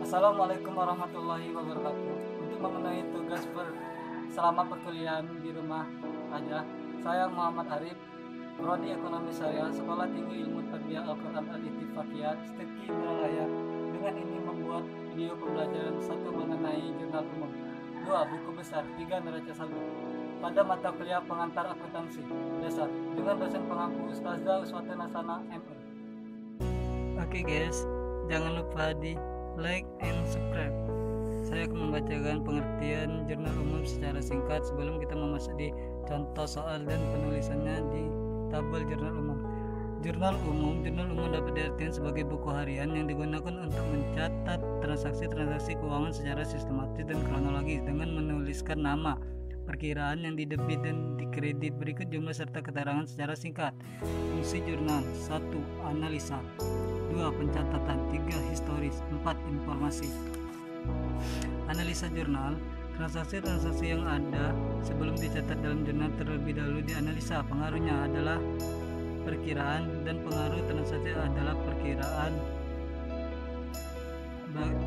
Assalamualaikum warahmatullahi wabarakatuh. Untuk memenuhi tugas selama perkuliahan di rumah aja, saya Muhammad Arif, Prodi Ekonomi Syariah, Sekolah Tinggi Ilmu Tarbiyah Al-Quran Al-Ittifaqiyah, Steki Indralaya. Dengan ini membuat video pembelajaran 1 mengenai jurnal umum, 2 buku besar, 3 neraca saldo pada mata kuliah pengantar akuntansi dasar dengan dosen pengampu Ustazah Uswatun Hasanah MA. Oke guys, jangan lupa di like and subscribe. Saya akan membacakan pengertian jurnal umum secara singkat sebelum kita memasuki di contoh soal dan penulisannya di tabel jurnal umum. Jurnal umum dapat diartikan sebagai buku harian yang digunakan untuk mencatat transaksi-transaksi keuangan secara sistematis dan kronologis dengan menuliskan nama, perkiraan yang didebit dan dikredit. Berikut jumlah serta keterangan secara singkat. Fungsi jurnal: 1. Analisa, 2. Pencatatan, 3. Historis, 4. Informasi. Analisa jurnal: transaksi-transaksi yang ada sebelum dicatat dalam jurnal terlebih dahulu dianalisa. Pengaruhnya adalah perkiraan dan pengaruh transaksi adalah perkiraan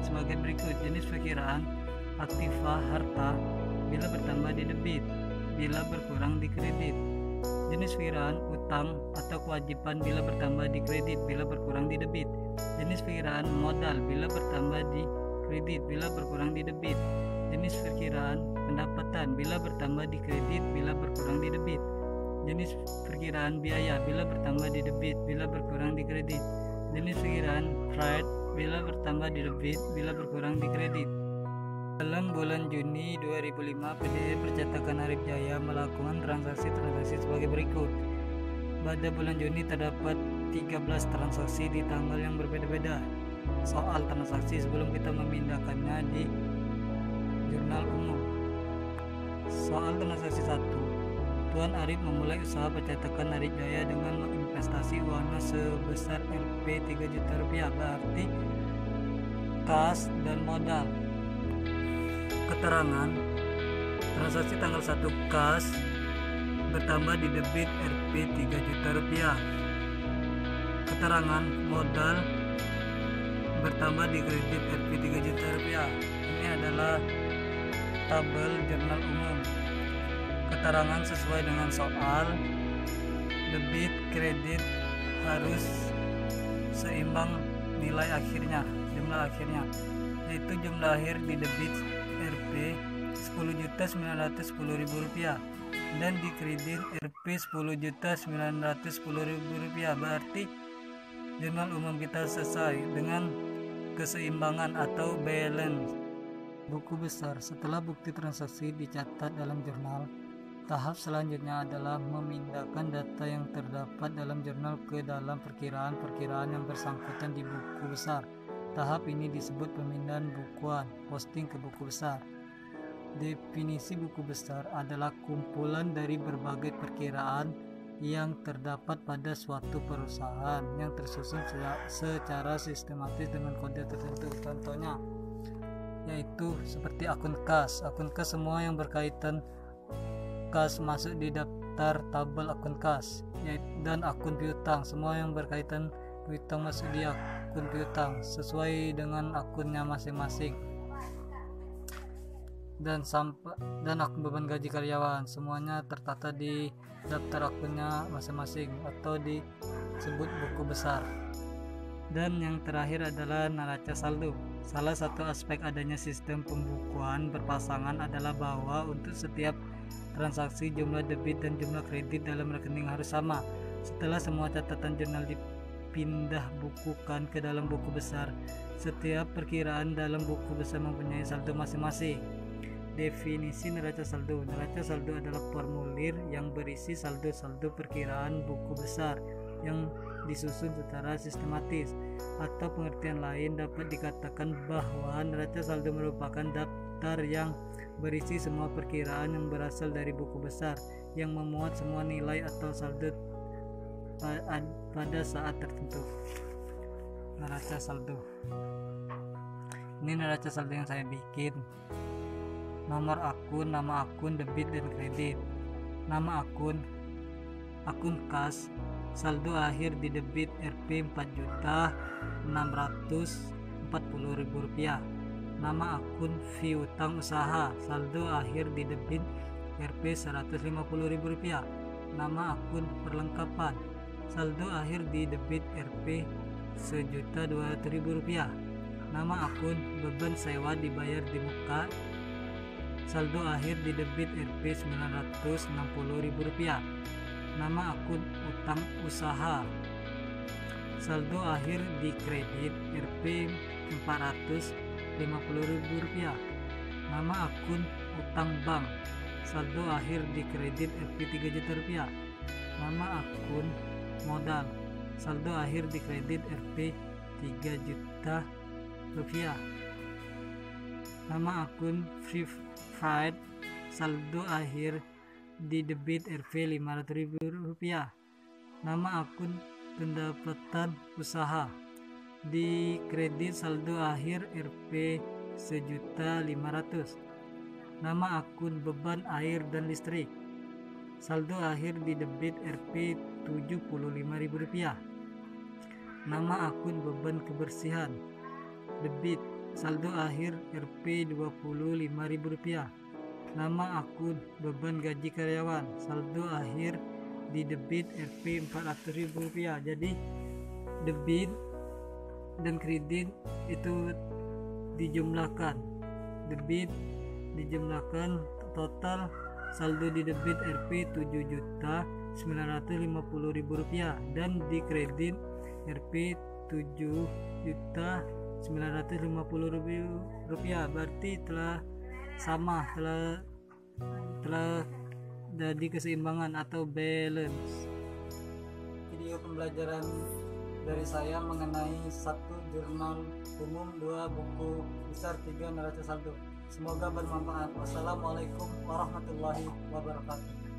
sebagai berikut. Jenis perkiraan: aktiva harta bila bertambah di debit, bila berkurang di kredit. Jenis perkiraan utang atau kewajiban bila bertambah di kredit, bila berkurang di debit. Jenis perkiraan modal bila bertambah di kredit, bila berkurang di debit. Jenis perkiraan pendapatan bila bertambah di kredit, bila berkurang di debit. Jenis perkiraan biaya bila bertambah di debit, bila berkurang di kredit. Jenis perkiraan trade bila bertambah di debit, bila berkurang di kredit. Dalam bulan Juni 2005, PT Percetakan Arif Jaya melakukan transaksi-transaksi sebagai berikut. Pada bulan Juni terdapat 13 transaksi di tanggal yang berbeda-beda. Soal transaksi sebelum kita memindahkannya di jurnal umum. Soal transaksi 1. Tuan Arif memulai usaha percetakan Arif Jaya dengan menginvestasi uangnya sebesar Rp 3 juta rupiah, berarti kas dan modal. Keterangan: transaksi tanggal 1 kas bertambah di debit Rp 3 juta rupiah. Keterangan modal bertambah di kredit Rp 3 juta rupiah. Ini adalah tabel jurnal umum. Keterangan sesuai dengan soal, debit kredit harus seimbang nilai akhirnya, jumlah akhirnya, yaitu jumlah akhir di debit Rp 10.910.000 rupiah dan di kredit Rp 10.910.000 rupiah. Berarti jurnal umum kita selesai dengan keseimbangan atau balance. Buku besar: setelah bukti transaksi dicatat dalam jurnal, tahap selanjutnya adalah memindahkan data yang terdapat dalam jurnal ke dalam perkiraan-perkiraan yang bersangkutan di buku besar. Tahap ini disebut pemindahan bukuan, posting ke buku besar. Definisi buku besar adalah kumpulan dari berbagai perkiraan yang terdapat pada suatu perusahaan yang tersusun secara sistematis dengan kode tertentu. Contohnya yaitu seperti akun kas. Akun kas, semua yang berkaitan kas masuk di daftar tabel akun kas, dan akun piutang, semua yang berkaitan piutang masuk di akun piutang sesuai dengan akunnya masing-masing. Dan akun beban gaji karyawan, semuanya tertata di daftar akunnya masing-masing atau disebut buku besar. Dan yang terakhir adalah neraca saldo. Salah satu aspek adanya sistem pembukuan berpasangan adalah bahwa untuk setiap transaksi jumlah debit dan jumlah kredit dalam rekening harus sama. Setelah semua catatan jurnal dipindah bukukan ke dalam buku besar, setiap perkiraan dalam buku besar mempunyai saldo masing-masing. Definisi neraca saldo: neraca saldo adalah formulir yang berisi saldo-saldo perkiraan buku besar yang disusun secara sistematis. Atau pengertian lain dapat dikatakan bahwa neraca saldo merupakan daftar yang berisi semua perkiraan yang berasal dari buku besar yang memuat semua nilai atau saldo pada saat tertentu. Neraca saldo. Ini neraca saldo yang saya bikin. Nomor akun, nama akun, debit dan kredit. Nama akun kas, saldo akhir di debit Rp 4.640.000 Rp40.000. Nama akun fee utang usaha, saldo akhir di debit Rp Rp150.000. Nama akun perlengkapan, saldo akhir di debit Rp Rp1.200.000. Nama akun beban sewa dibayar di muka, saldo akhir di debit Rp Rp960.000. Nama akun utang usaha, saldo akhir di kredit Rp Rp450.000. Nama akun utang bank, saldo akhir di kredit Rp 3 juta rupiah. Nama akun modal, saldo akhir di kredit Rp 3 juta rupiah. Nama akun free fried, saldo akhir di debit Rp 500.000. Nama akun pendapatan usaha, di kredit saldo akhir Rp 1.500.000. Nama akun beban air dan listrik, saldo akhir di debit Rp 75.000. Nama akun beban kebersihan, debit, saldo akhir Rp 25.000. Nama akun beban gaji karyawan, saldo akhir di debit Rp 400.000. Jadi debit dan kredit itu dijumlahkan, debit dijumlahkan, total saldo di debit Rp 7.950.000 dan di kredit Rp 7.950.000. Berarti telah sama, telah jadi keseimbangan atau balance. Video pembelajaran dari saya mengenai 1 jurnal umum, 2 buku besar, 3 neraca saldo. Semoga bermanfaat. Wassalamualaikum warahmatullahi wabarakatuh.